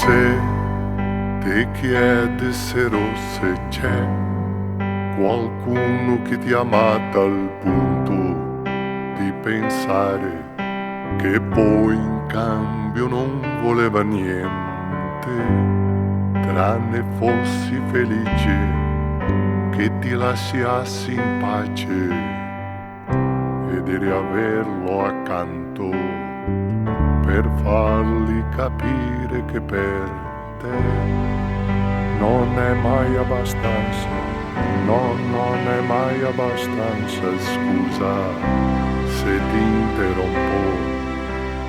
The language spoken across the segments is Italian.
Se ti chiedessero se c'è qualcuno che ti ha amato al punto di pensare che poi in cambio non voleva niente, tranne fossi felice che ti lasciassi in pace e di riaverlo accanto per fargli capire che per te non è mai abbastanza, no, non è mai abbastanza. Scusa se ti interrompo,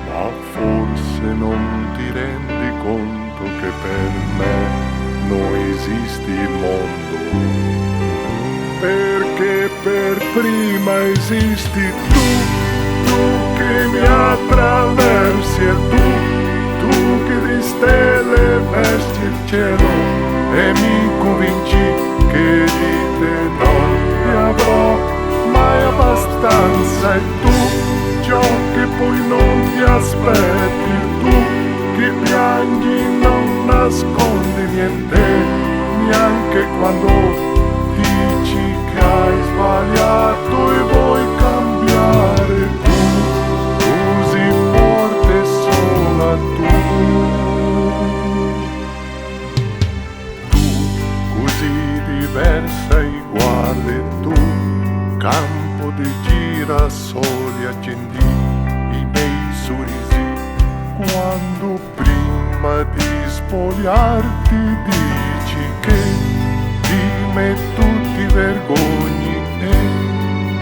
ma forse non ti rendi conto che per me non esiste il mondo, perché per prima esisti tu che mi attraversi e tu che di stelle vesti il cielo e mi convinci che di te non ne avrò mai abbastanza. E tu ciò che poi non ti aspetti, tu che piangi non nascondi niente, neanche quando dici che hai sbagliato e vuoi cambiare. Tu così forte sola tu così diversa e uguale tu, campo di girasoli accendi i miei sorrisi quando prima di spogliarti dici che di me tu ti vergogni e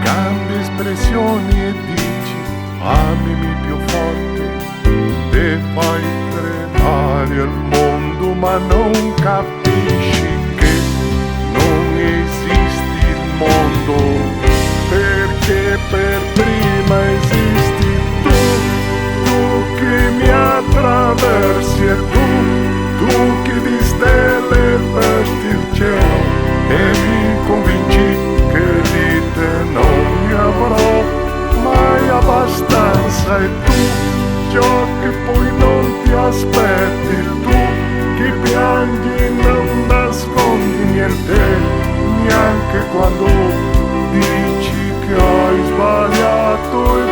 cambi espressioni e dici amimi più forte e fai tremare il mondo, ma non capisci che non esiste il mondo, perché per prima esisti tu che mi attraversi e tu che di stelle vesti il cielo e mi convinci che di te non ne avrò mai abbastanza. E tu ciò che poi non ti aspetti, tu che piangi non nascondi niente, neanche quando dici che hai sbagliato e